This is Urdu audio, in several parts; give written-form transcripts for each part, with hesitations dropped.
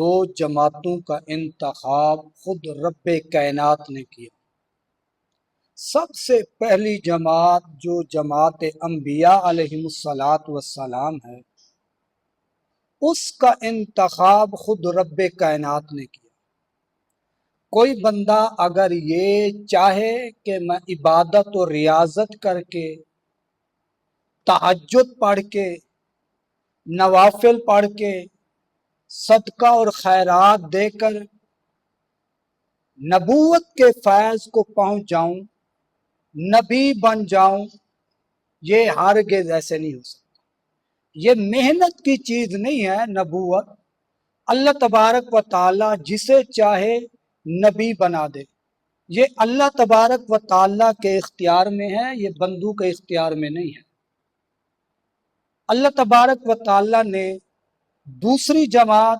دو جماعتوں کا انتخاب خود رب کائنات نے کیا۔ سب سے پہلی جماعت جو جماعت انبیاء علیہم السلام ہے، اس کا انتخاب خود رب کائنات نے کیا۔ کوئی بندہ اگر یہ چاہے کہ میں عبادت و ریاضت کر کے، تہجد پڑھ کے، نوافل پڑھ کے، صدقہ اور خیرات دے کر نبوت کے فیض کو پہنچ جاؤں، نبی بن جاؤں، یہ ہرگز ایسے نہیں ہو سکتا۔ یہ محنت کی چیز نہیں ہے نبوت۔ اللہ تبارک و تعالی جسے چاہے نبی بنا دے، یہ اللہ تبارک و تعالی کے اختیار میں ہے، یہ بندوں کے اختیار میں نہیں ہے۔ اللہ تبارک و تعالی نے دوسری جماعت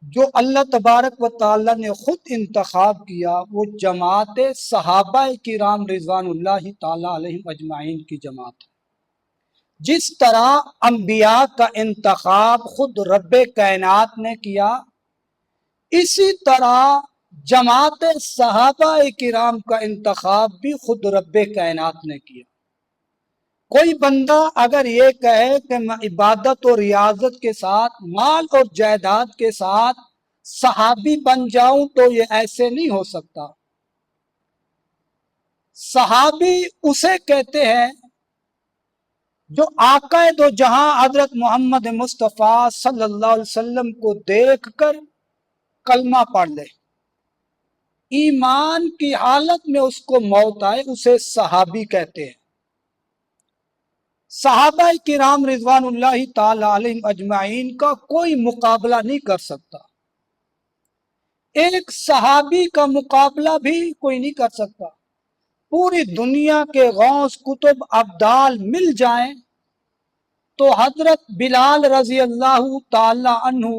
جو اللہ تبارک و تعالی نے خود انتخاب کیا، وہ جماعت صحابہ کرام رضوان اللہ تعالی علیہم اجمعین کی جماعت ہے۔ جس طرح انبیاء کا انتخاب خود رب کائنات نے کیا، اسی طرح جماعت صحابہ کرام کا انتخاب بھی خود رب کائنات نے کیا۔ کوئی بندہ اگر یہ کہے کہ میں عبادت و ریاضت کے ساتھ، مال اور جائیداد کے ساتھ صحابی بن جاؤں، تو یہ ایسے نہیں ہو سکتا۔ صحابی اسے کہتے ہیں جو آقا دو جہاں حضرت محمد مصطفیٰ صلی اللہ علیہ وسلم کو دیکھ کر کلمہ پڑھ لے، ایمان کی حالت میں اس کو موت آئے، اسے صحابی کہتے ہیں۔ صحابہ کرام رضوان اللہ تعالی علیہم اجمعین کا کوئی مقابلہ نہیں کر سکتا۔ ایک صحابی کا مقابلہ بھی کوئی نہیں کر سکتا۔ پوری دنیا کے غوث کتب ابدال مل جائیں تو حضرت بلال رضی اللہ تعالی عنہ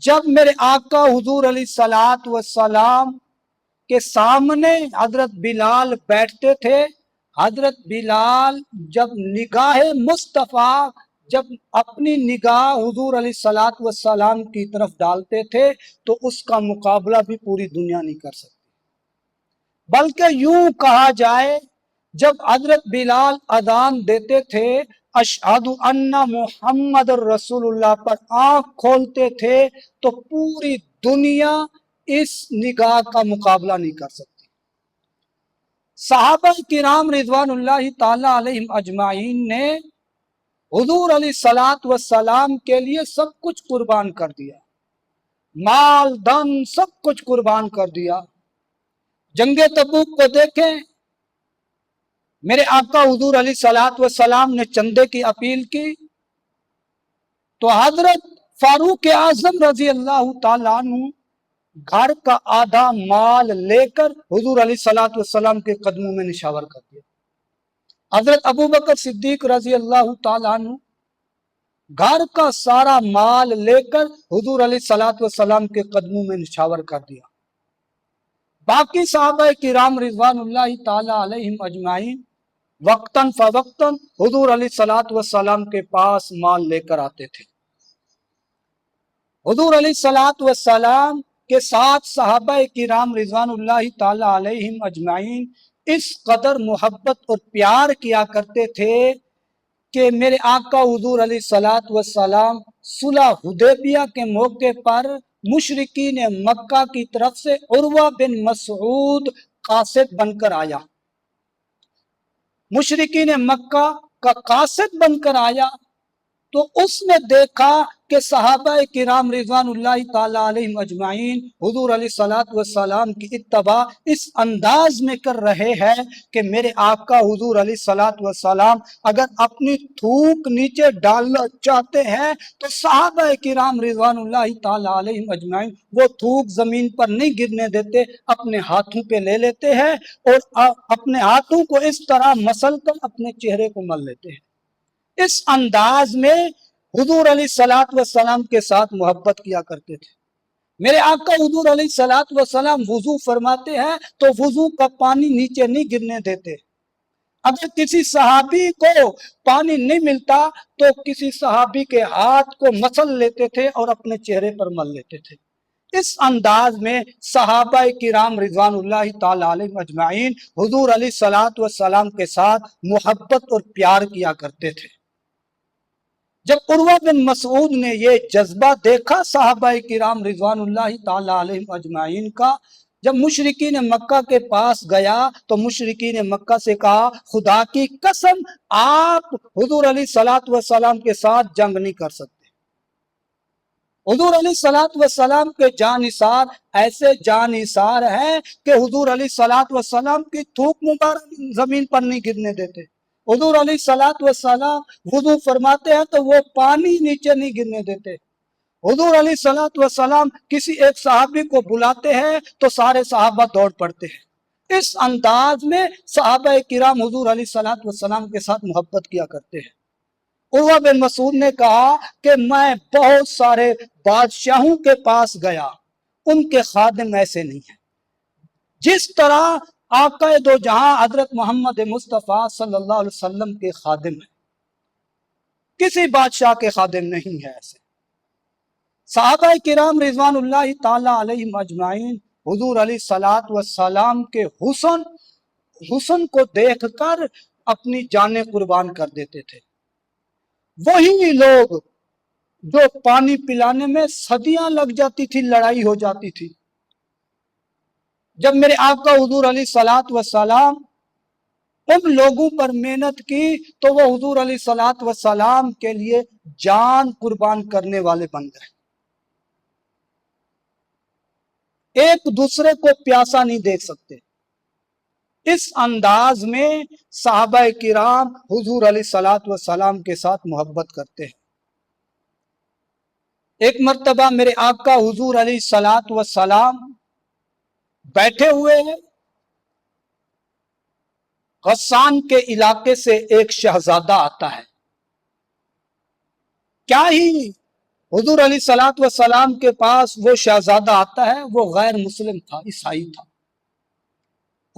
جب میرے آقا حضور علیہ الصلوۃ والسلام کے سامنے حضرت بلال بیٹھتے تھے، حضرت بلال جب نگاہ مصطفیٰ، جب اپنی نگاہ حضور علیہ الصلوۃ والسلام کی طرف ڈالتے تھے تو اس کا مقابلہ بھی پوری دنیا نہیں کر سکتی۔ بلکہ یوں کہا جائے، جب حضرت بلال اذان دیتے تھے اشہد ان محمد الرسول اللہ پر آنکھ کھولتے تھے تو پوری دنیا اس نگاہ کا مقابلہ نہیں کر سکتی۔ صحابہ کرام رضوان اللہ تعالی علیہم اجمعین نے حضور علیہ الصلوۃ والسلام کے لیے سب کچھ قربان کر دیا، مال دن سب کچھ قربان کر دیا۔ جنگ تبوک کو دیکھیں، میرے آقا حضور علیہ الصلوۃ والسلام نے چندے کی اپیل کی تو حضرت فاروق اعظم رضی اللہ تعالیٰ عنہ گھر کا آدھا مال لے کر حضور علیہ الصلوۃ والسلام کے قدموں میں نشاور کر دیا۔ حضرت ابوبکر صدیق رضی اللہ تعالیٰ عنہ گھر کا سارا مال لے کر حضور علیہ الصلوۃ والسلام کے قدموں میں نشاور کر دیا۔ باقی صحابہ کرام رضوان اللہ تعالی علیہم اجمعین وقتاً فوقتاً حضور علیہ الصلوۃ والسلام کے پاس مال لے کر آتے تھے۔ حضور علیہ الصلوۃ والسلام کے ساتھ صحابہ کرام رضوان اللہ تعالی علیہم اجمعین اس قدر محبت اور پیار کیا کرتے تھے کہ میرے آقا حضور علیہ الصلوۃ والسلام صلح حدیبیہ کے موقع پر مشرکین مکہ کی طرف سے عروہ بن مسعود قاصد بن کر آیا، مشرکین مکہ کا قاصد بن کر آیا تو اس نے دیکھا کہ صحابہ کرام رضوان اللہ تعالی علیہم اجمعین حضور علیہ الصلوۃ والسلام کی اتباع اس انداز میں کر رہے ہیں کہ میرے آقا حضور علیہ الصلوۃ والسلام اگر اپنی تھوک نیچے ڈالنا چاہتے ہیں تو صحابہ کرام رضوان اللہ تعالی علیہم اجمعین وہ تھوک زمین پر نہیں گرنے دیتے، اپنے ہاتھوں پہ لے لیتے ہیں اور اپنے ہاتھوں کو اس طرح مسل کر اپنے چہرے کو مل لیتے ہیں۔ اس انداز میں حضور علیہ الصلوۃ والسلام کے ساتھ محبت کیا کرتے تھے۔ میرے آقا حضور علیہ الصلوۃ والسلام وضو فرماتے ہیں تو وضو کا پانی نیچے نہیں گرنے دیتے، اگر کسی صحابی کو پانی نہیں ملتا تو کسی صحابی کے ہاتھ کو مسل لیتے تھے اور اپنے چہرے پر مل لیتے تھے۔ اس انداز میں صحابہ کرام رضوان اللہ تعالی علیہم اجمعین حضور علیہ الصلوۃ والسلام کے ساتھ محبت اور پیار کیا کرتے تھے۔ جب عروہ بن مسعود نے یہ جذبہ دیکھا صحابہ کرام رضوان اللہ تعالی علیہم اجمعین کا، جب مشرکین مکہ کے پاس گیا تو مشرکین مکہ سے کہا خدا کی قسم آپ حضور علیہ الصلوۃ والسلام کے ساتھ جنگ نہیں کر سکتے۔ حضور علیہ الصلوۃ والسلام کے جانثار ایسے جانثار ہیں کہ حضور علیہ الصلوۃ والسلام کی تھوک مبارک زمین پر نہیں گرنے دیتے۔ حضور علیہ الصلوۃ والسلام وضو فرماتے ہیں تو وہ پانی نیچے نہیں گرنے دیتے۔ حضور علیہ الصلوۃ والسلام کسی ایک صحابی کو بلاتے ہیں تو سارے صحابہ دوڑ پڑتے ہیں۔ اس انداز میں صحابہ کرام حضور علیہ الصلوۃ والسلام کے ساتھ محبت کیا کرتے ہیں۔ عروہ بن مسعود نے کہا کہ میں بہت سارے بادشاہوں کے پاس گیا، ان کے خادم ایسے نہیں ہیں جس طرح آقا دو جہاں حضرت محمد مصطفیٰ صلی اللہ علیہ وسلم کے خادم ہیں۔ کسی بادشاہ کے خادم نہیں ہے ایسے۔ صحابہ کرام رضوان اللہ تعالی علیہم اجمعین حضور علیہ الصلوۃ والسلام کے حسن کو دیکھ کر اپنی جانیں قربان کر دیتے تھے۔ وہی لوگ جو پانی پلانے میں صدیاں لگ جاتی تھی، لڑائی ہو جاتی تھی، جب میرے آقا حضور علیہ الصلوۃ والسلام ان لوگوں پر محنت کی تو وہ حضور علیہ الصلوۃ والسلام کے لیے جان قربان کرنے والے بن گئے۔ ایک دوسرے کو پیاسا نہیں دیکھ سکتے۔ اس انداز میں صحابہ کرام حضور علیہ الصلوۃ والسلام کے ساتھ محبت کرتے ہیں۔ ایک مرتبہ میرے آقا حضور علیہ الصلوۃ والسلام بیٹھے ہوئے ہیں، غسان کے علاقے سے ایک شہزادہ آتا ہے۔ کیا ہی حضور علیہ الصلوۃ والسلام کے پاس وہ شہزادہ آتا ہے، وہ غیر مسلم تھا، عیسائی تھا۔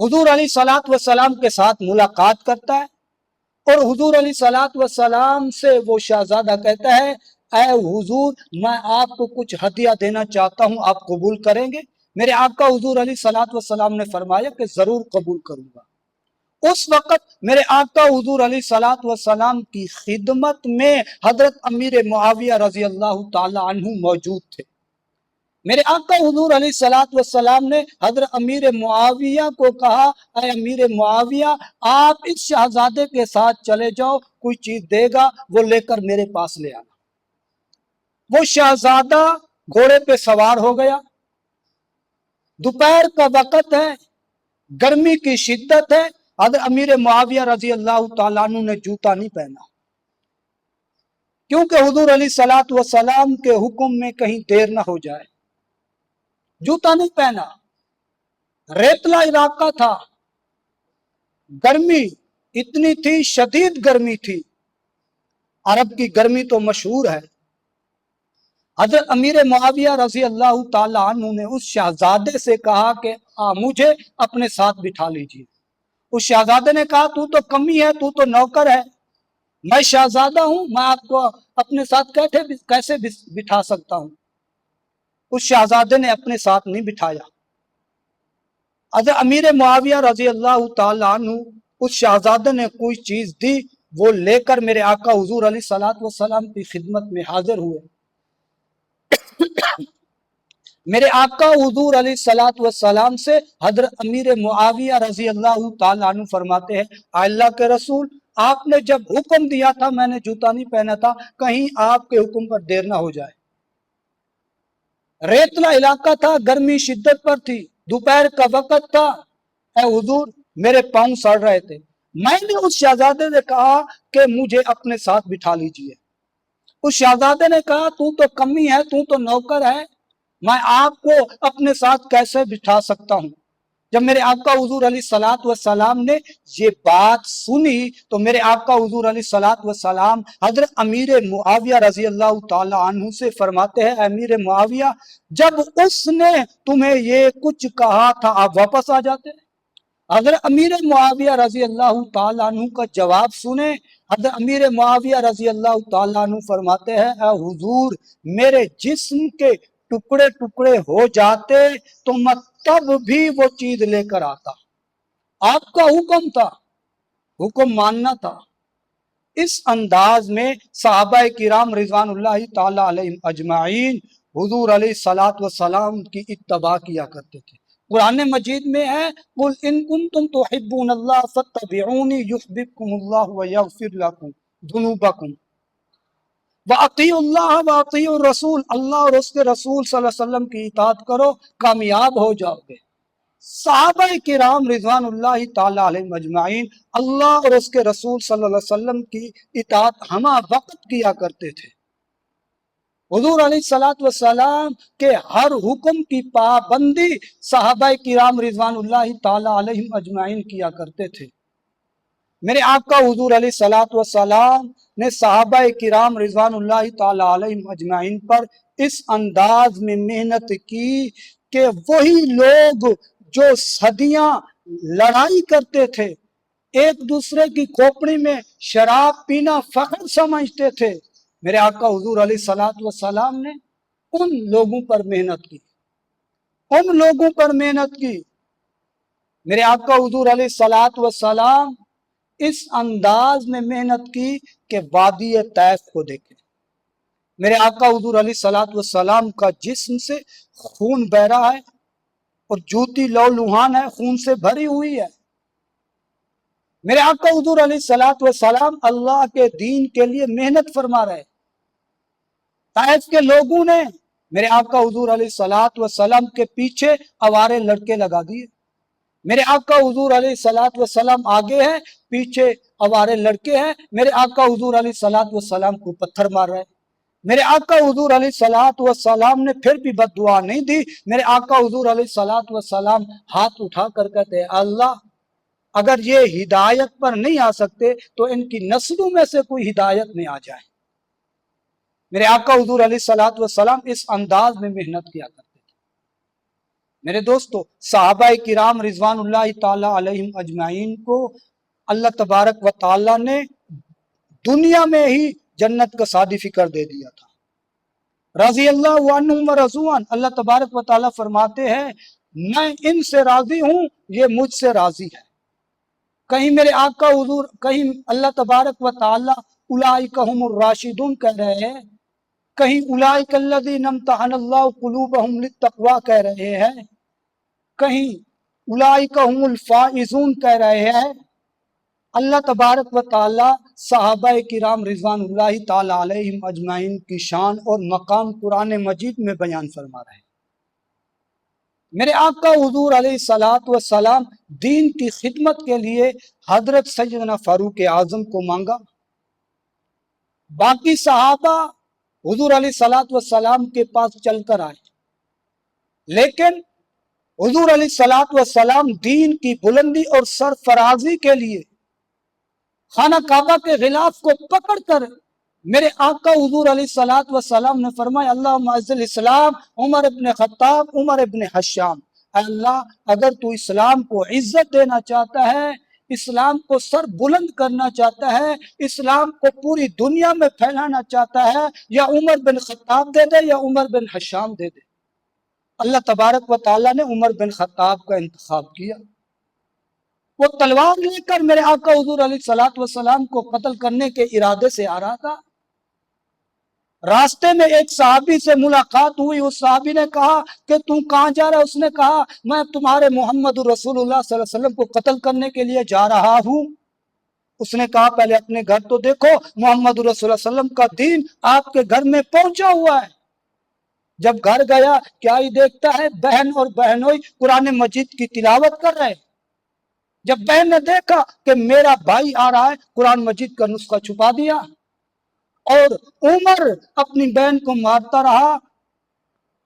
حضور علیہ الصلوۃ والسلام کے ساتھ ملاقات کرتا ہے اور حضور علیہ الصلوۃ والسلام سے وہ شہزادہ کہتا ہے اے حضور میں آپ کو کچھ ہدیہ دینا چاہتا ہوں، آپ قبول کریں گے؟ میرے آقا حضور علیہ الصلوۃ والسلام نے فرمایا کہ ضرور قبول کروں گا۔ اس وقت میرے آقا حضور علیہ الصلوۃ والسلام کی خدمت میں حضرت امیر معاویہ رضی اللہ تعالی عنہ موجود تھے۔ میرے آقا حضور علیہ الصلوۃ والسلام نے حضرت امیر معاویہ کو کہا اے امیر معاویہ آپ اس شہزادے کے ساتھ چلے جاؤ، کوئی چیز دے گا وہ لے کر میرے پاس لے آنا۔ وہ شہزادہ گھوڑے پہ سوار ہو گیا، دوپہر کا وقت ہے، گرمی کی شدت ہے، حضرت امیر معاویہ رضی اللہ تعالیٰ عنہ نے جوتا نہیں پہنا کیونکہ حضور علیہ الصلوۃ والسلام کے حکم میں کہیں دیر نہ ہو جائے۔ جوتا نہیں پہنا، ریتلا علاقہ تھا، گرمی اتنی تھی، شدید گرمی تھی، عرب کی گرمی تو مشہور ہے۔ حضرت امیر معاویہ رضی اللہ تعالی عنہ نے اس شہزادے سے کہا کہ مجھے اپنے ساتھ بٹھا لیجیے۔ اس شہزادے نے کہا تو کمی ہے، تو نوکر ہے، میں شہزادہ ہوں، میں آپ کو اپنے ساتھ کیسے بٹھا سکتا ہوں؟ اس شہزادے نے اپنے ساتھ نہیں بٹھایا۔ حضرت امیر معاویہ رضی اللہ تعالی عنہ اس شہزادے نے کوئی چیز دی، وہ لے کر میرے آقا حضور علیہ الصلوۃ والسلام کی خدمت میں حاضر ہوئے۔ میرے آقا حضور علیہ الصلوۃ والسلام سے حضرت امیر معاویہ رضی اللہ تعالی عنہ فرماتے ہیں اللہ کے رسول آپ نے جب حکم دیا تھا میں نے جوتا نہیں پہنا تھا، کہیں آپ کے حکم پر دیر نہ ہو جائے۔ ریتلا علاقہ تھا، گرمی شدت پر تھی، دوپہر کا وقت تھا، اے حضور میرے پاؤں سڑ رہے تھے۔ میں نے اس شہزادے سے کہا کہ مجھے اپنے ساتھ بٹھا لیجیے۔ اس شہزادے نے کہا تو کمی ہے، تو نوکر ہے، میں آپ کو اپنے ساتھ کیسے بٹھا سکتا ہوں؟ جب میرے آقا حضور علیہ الصلوۃ والسلام نے یہ بات سنی تو میرے آقا حضور علیہ الصلوۃ والسلام حضرت امیر معاویہ رضی اللہ تعالی عنہ سے فرماتے ہیں امیر معاویہ جب اس نے تمہیں یہ کچھ کہا تھا آپ واپس آ جاتے، حضرت امیر معاویہ رضی اللہ تعالیٰ عنہ کا جواب سنیں۔ حضرت امیر معاویہ رضی اللہ تعالیٰ عنہ فرماتے ہیں اے حضور، میرے جسم کے ٹکڑے ٹکڑے ہو جاتے تو میں تب بھی وہ چیز لے کر آتا۔ آپ کا حکم تھا، حکم ماننا تھا۔ اس انداز میں صحابہ کرام رضوان اللہ تعالی علیہم اجمعین حضور علیہ الصلوۃ والسلام کی اتباع کیا کرتے تھے۔ قرآن مجید میں ہے قل ان کنتم تحبون اللہ فاتبعونی یحببکم اللہ ویغفر لکم ذنوبکم واطیعوا اللہ واطیعوا الرسول، اللہ اور اس کے رسول صلی اللہ علیہ وسلم کی اطاعت کرو، کامیاب ہو جاؤ گے۔ صحابہ کرام رضوان اللہ تعالی علیہ مجمعین اللہ اور اس کے رسول صلی اللہ علیہ وسلم کی اطاعت ہمہ وقت کیا کرتے تھے۔ حضور علیہ الصلوۃ والسلام کے ہر حکم کی پابندی صحابہ کرام رضوان اللہ تعالی علیہ اجمعین کیا کرتے تھے۔ میرے آقا حضور علیہ الصلوۃ والسلام نے صحابہ کرام رضوان اللہ تعالی علیہ اجمعین پر اس انداز میں محنت کی کہ وہی لوگ جو صدیاں لڑائی کرتے تھے، ایک دوسرے کی کھوپڑی میں شراب پینا فخر سمجھتے تھے، میرے آقا حضور علیہ الصلوۃ والسلام نے ان لوگوں پر محنت کی، ان لوگوں پر محنت کی۔ میرے آقا حضور علیہ الصلوۃ والسلام اس انداز میں محنت کی کہ وادی طیف کو دیکھیں۔ میرے آقا حضور علیہ الصلوۃ والسلام کا جسم سے خون بہ رہا ہے اور جوتی لو لوہان ہے، خون سے بھری ہوئی ہے۔ میرے آقا حضور علیہ الصلوۃ والسلام اللہ کے دین کے لیے محنت فرما رہے۔ طائف کے لوگوں نے میرے آقا حضور علیہ الصلوۃ والسلام کے پیچھے آوارے لڑکے لگا دیے۔ میرے آقا حضور علیہ الصلوۃ والسلام آگے ہیں، پیچھے آوارے لڑکے ہیں، میرے آقا حضور علیہ الصلوۃ والسلام کو پتھر مار رہے۔ میرے آقا حضور علیہ الصلوۃ والسلام نے پھر بھی بد دعا نہیں دی۔ میرے آقا حضور علیہ الصلوۃ والسلام ہاتھ اٹھا کر کہتے ہیں اللہ، اگر یہ ہدایت پر نہیں آ سکتے تو ان کی نسلوں میں سے کوئی ہدایت میں آ جائے۔ میرے آقا حضور علیہ الصلوۃ والسلام اس انداز میں محنت کیا کرتے تھے۔ میرے دوستو، صحابہ کرام رضوان اللہ تعالی علیہم اجمعین کو اللہ تبارک و تعالی نے دنیا میں ہی جنت کا سادی فکر دے دیا تھا۔ رضی اللہ عنہم ورضوان، اللہ تبارک و تعالی فرماتے ہیں میں ان سے راضی ہوں، یہ مجھ سے راضی ہے۔ کہیں میرے آقا حضور، کہیں اللہ تبارک و تعالی اولئک هم الراشدون کہہ رہے ہیں، کہیں اولئک الذین امتحن اللہ قلوبہم للتقوی کہہ رہے ہیں، کہیں اولئک هم الفائزون کہہ رہے ہیں۔ اللہ تبارک و تعالی صحابہ کرام رضوان اللہ تعالی علیہم اجمعین کی شان اور مقام قرآن مجید میں بیان فرما رہے ہیں۔ میرے آقا حضور علیہ الصلوۃ والسلام دین کی خدمت کے لیے حضرت سیدنا فاروق اعظم کو مانگا۔ باقی صحابہ حضور علیہ الصلوۃ والسلام کے پاس چل کر آئے، لیکن حضور علیہ الصلوۃ والسلام دین کی بلندی اور سرفرازی کے لیے خانہ کعبہ کے غلاف کو پکڑ کر میرے آقا حضور علیہ الصلوۃ والسلام نے فرمایا اللہم اعز الاسلام عمر ابن خطاب عمر ابن حشام، اے اللہ اگر تو اسلام کو عزت دینا چاہتا ہے، اسلام کو سر بلند کرنا چاہتا ہے، اسلام کو پوری دنیا میں پھیلانا چاہتا ہے، یا عمر بن خطاب دے دے یا عمر بن حشام دے دے۔ اللہ تبارک و تعالیٰ نے عمر بن خطاب کا انتخاب کیا۔ وہ تلوار لے کر میرے آقا حضور علیہ الصلوۃ والسلام کو قتل کرنے کے ارادے سے آ رہا تھا۔ راستے میں ایک صحابی سے ملاقات ہوئی، اس صحابی نے کہا کہ تم کہاں جا رہا ہے؟ اس نے کہا میں تمہارے محمد رسول اللہ صلی اللہ علیہ وسلم کو قتل کرنے کے لیے جا رہا ہوں۔ اس نے کہا پہلے اپنے گھر تو دیکھو، محمد رسول اللہ صلی اللہ علیہ وسلم کا دین آپ کے گھر میں پہنچا ہوا ہے۔ جب گھر گیا کیا ہی دیکھتا ہے، بہن اور بہنوئی قرآن مجید کی تلاوت کر رہے۔ جب بہن نے دیکھا کہ میرا بھائی آ رہا ہے، قرآن مجید کا نسخہ چھپا دیا، اور عمر اپنی بہن کو مارتا رہا۔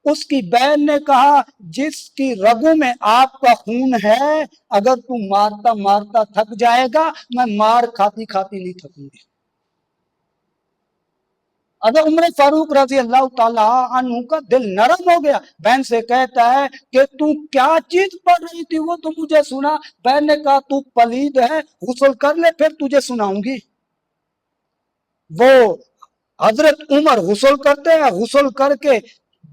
اس کی بہن نے کہا جس کی رگوں میں آپ کا خون ہے، اگر تم مارتا مارتا تھک جائے گا، میں مار کھاتی کھاتی نہیں تھکوں گی۔ حضرت عمر فاروق رضی اللہ تعالیٰ عنہ کا دل نرم ہو گیا. بہن سے کہتا ہے کہ تو کیا چیز پڑھ رہی تھی وہ تو مجھے سنا. بہن نے کہا تو پلید ہے، غسل کر لے پھر تجھے سناؤں گی. وہ حضرت عمر غسل کرتے ہیں، غسل کر کے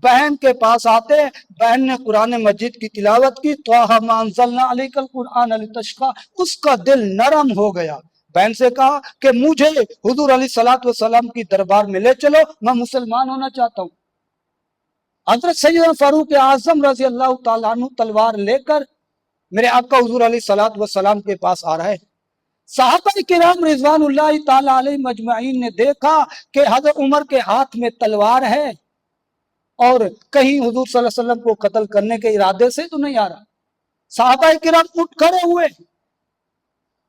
بہن کے پاس آتے ہیں. بہن نے قرآن مجید کی تلاوت کی، طٰہٰ مَا أَنزَلْنَا عَلَيْكَ الْقُرْآنَ لِتَشْقَىٰ. اس کا دل نرم ہو گیا. بہن سے کہا کہ مجھے حضور علیہ الصلوۃ والسلام کی دربار میں لے چلو، میں مسلمان ہونا چاہتا ہوں. حضرت سیدنا فاروق اعظم رضی اللہ تعالیٰ عنہ تلوار لے کر میرے آقا حضور علیہ الصلوۃ والسلام کے پاس آ رہے. صحابہ کرام رضوان اللہ تعالیٰ علیہ مجمعین نے دیکھا کہ حضرت عمر کے ہاتھ میں تلوار ہے اور کہیں حضور صلی اللہ علیہ وسلم کو قتل کرنے کے ارادے سے تو نہیں آ رہا. صحابہ کرام اٹھ کھڑے ہوئے.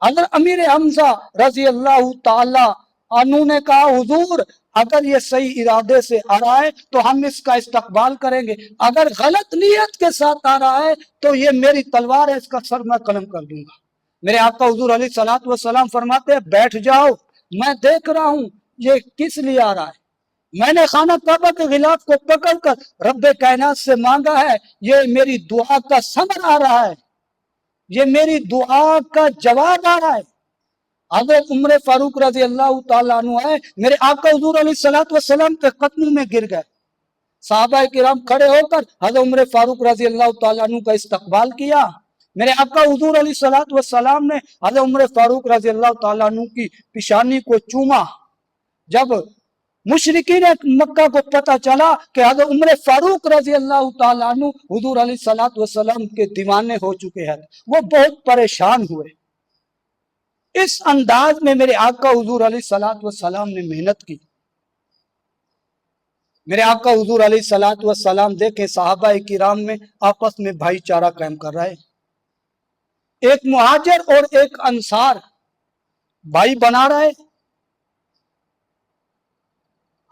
حضرت امیر حمزہ رضی اللہ تعالی عنہ نے کہا حضور اگر یہ صحیح ارادے سے آ رہا ہے تو ہم اس کا استقبال کریں گے، اگر غلط نیت کے ساتھ آ رہا ہے تو یہ میری تلوار ہے، اس کا سر میں قلم کر دوں گا. میرے آقا حضور علیہ الصلوۃ والسلام فرماتے ہیں بیٹھ جاؤ، میں دیکھ رہا ہوں یہ کس لیے آ رہا ہے. میں نے خانہ کعبہ کے غلاف کو پکڑ کر رب کائنات سے مانگا ہے، یہ میری دعا کا ثمر آ رہا ہے، یہ میری دعا کا جواب آ رہا ہے. حضرت عمر فاروق رضی اللہ تعالیٰ عنہ ہے، میرے آقا حضور علیہ الصلوۃ والسلام کے قدموں میں گر گئے. صحابہ کرام کھڑے ہو کر حضرت عمر فاروق رضی اللہ تعالیٰ عنہ کا استقبال کیا. میرے آقا حضور علیہ الصلوۃ والسلام نے حضرت عمر فاروق رضی اللہ تعالیٰ عنہ کی پیشانی کو چوما. جب مشرکین مکہ کو پتہ چلا کہ حضرت عمر فاروق رضی اللہ تعالیٰ عنہ حضور علیہ الصلوۃ والسلام کے دیوانے ہو چکے ہیں، وہ بہت پریشان ہوئے. اس انداز میں میرے آقا حضور علیہ الصلوۃ والسلام نے محنت کی. میرے آقا حضور علیہ الصلوۃ والسلام دیکھیں صحابہ کرام میں آپس میں بھائی چارہ قائم کر رہے. ایک مہاجر اور ایک انصار بھائی بنا رہے.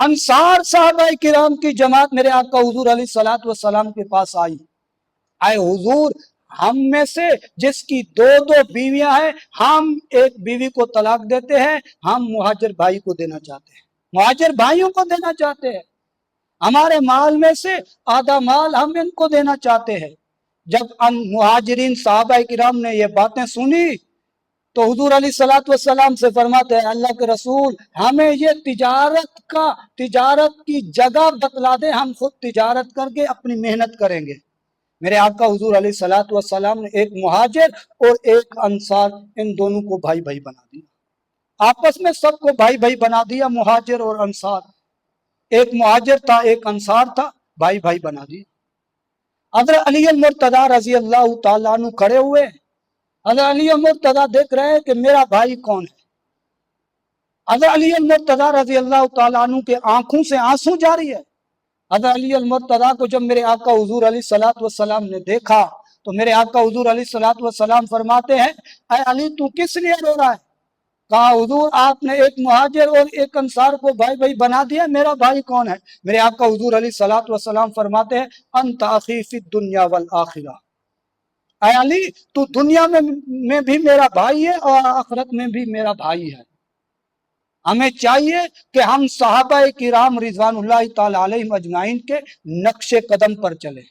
انصار صحابہ کرام کی جماعت میرے آقا حضور علیہ الصلوۃ والسلام کے پاس آئی. آئے حضور ہم میں سے جس کی دو بیویاں ہیں ہم ایک بیوی کو طلاق دیتے ہیں، ہم مہاجر بھائی کو دینا چاہتے ہیں، مہاجر بھائیوں کو دینا چاہتے ہیں، ہمارے مال میں سے آدھا مال ہم ان کو دینا چاہتے ہیں. جب مہاجرین صحابہ کرام نے یہ باتیں سنی تو حضور علیہ الصلوۃ والسلام سے فرماتے ہیں اللہ کے رسول ہمیں یہ تجارت کی جگہ بتلا دیں، ہم خود تجارت کر کے اپنی محنت کریں گے. میرے آقا حضور علیہ الصلوۃ والسلام نے ایک مہاجر اور ایک انصار ان دونوں کو بھائی بھائی بنا دیا. آپس میں سب کو بھائی بھائی بنا دیا، مہاجر اور انصار. ایک مہاجر تھا ایک انصار تھا، بھائی بھائی بنا دیا. حضرت علی المرتضیٰ رضی اللہ تعالیٰ عنہ کھڑے ہوئے. حضرت علی المرتضیٰ دیکھ رہے ہیں کہ میرا بھائی کون ہے. حضرت علی المرتضیٰ رضی اللہ تعالیٰ عنہ کے آنکھوں سے آنسو جاری ہے. حضرت علی المرتضیٰ کو جب میرے آقا حضور علیہ الصلوۃ والسلام نے دیکھا تو میرے آقا حضور علیہ الصلوۃ والسلام فرماتے ہیں اے علی تو کس لیے رو رہا ہے؟ کہا حضور آپ نے ایک مہاجر اور ایک انصار کو بھائی بھائی بنا دیا، میرا بھائی کون ہے؟ میرے آقا حضور علیہ الصلوۃ والسلام فرماتے ہیں انت اخی فی الدنیا والآخرہ. اے علی تو دنیا میں بھی میرا بھائی ہے اور آخرت میں بھی میرا بھائی ہے. ہمیں چاہیے کہ ہم صحابہ کرام رضوان اللہ تعالی علیہم اجمعین کے نقش قدم پر چلیں.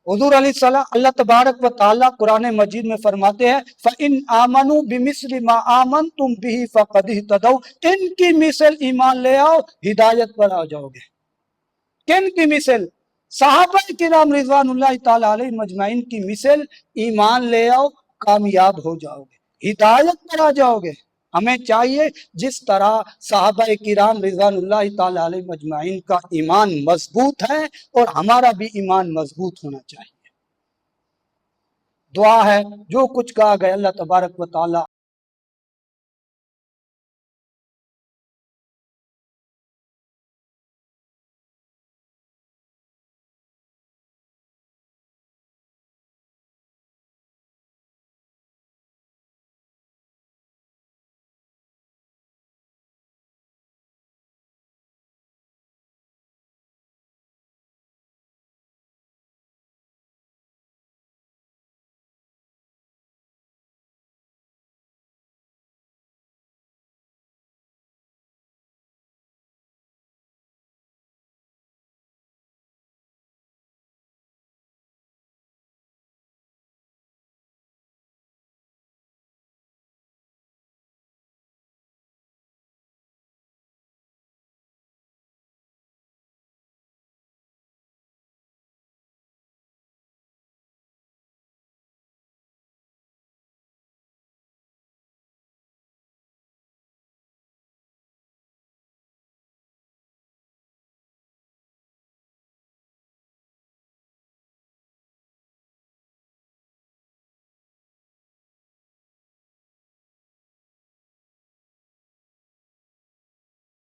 حضور علیہ السلام اللہ تبارک و تعالی قرآن مجید میں فرماتے ہیں فَإِنْ آمَنُوا بِمِثْلِ مَا آمَنْتُمْ بِهِ فَقَدِ اهْتَدَوْا. ان کی مثل ایمان لے آؤ ہدایت پر آ جاؤ گے. کن کی مثل؟ صحابہ کرام رضوان اللہ تعالی علیہم اجمعین کی مثل ایمان لے آؤ کامیاب ہو جاؤ گے، ہدایت پر آ جاؤ گے. ہمیں چاہیے جس طرح صحابہ کرام رضوان اللہ تعالی علیہ مجمعین کا ایمان مضبوط ہے اور ہمارا بھی ایمان مضبوط ہونا چاہیے. دعا ہے جو کچھ کہا گیا اللہ تبارک و تعالی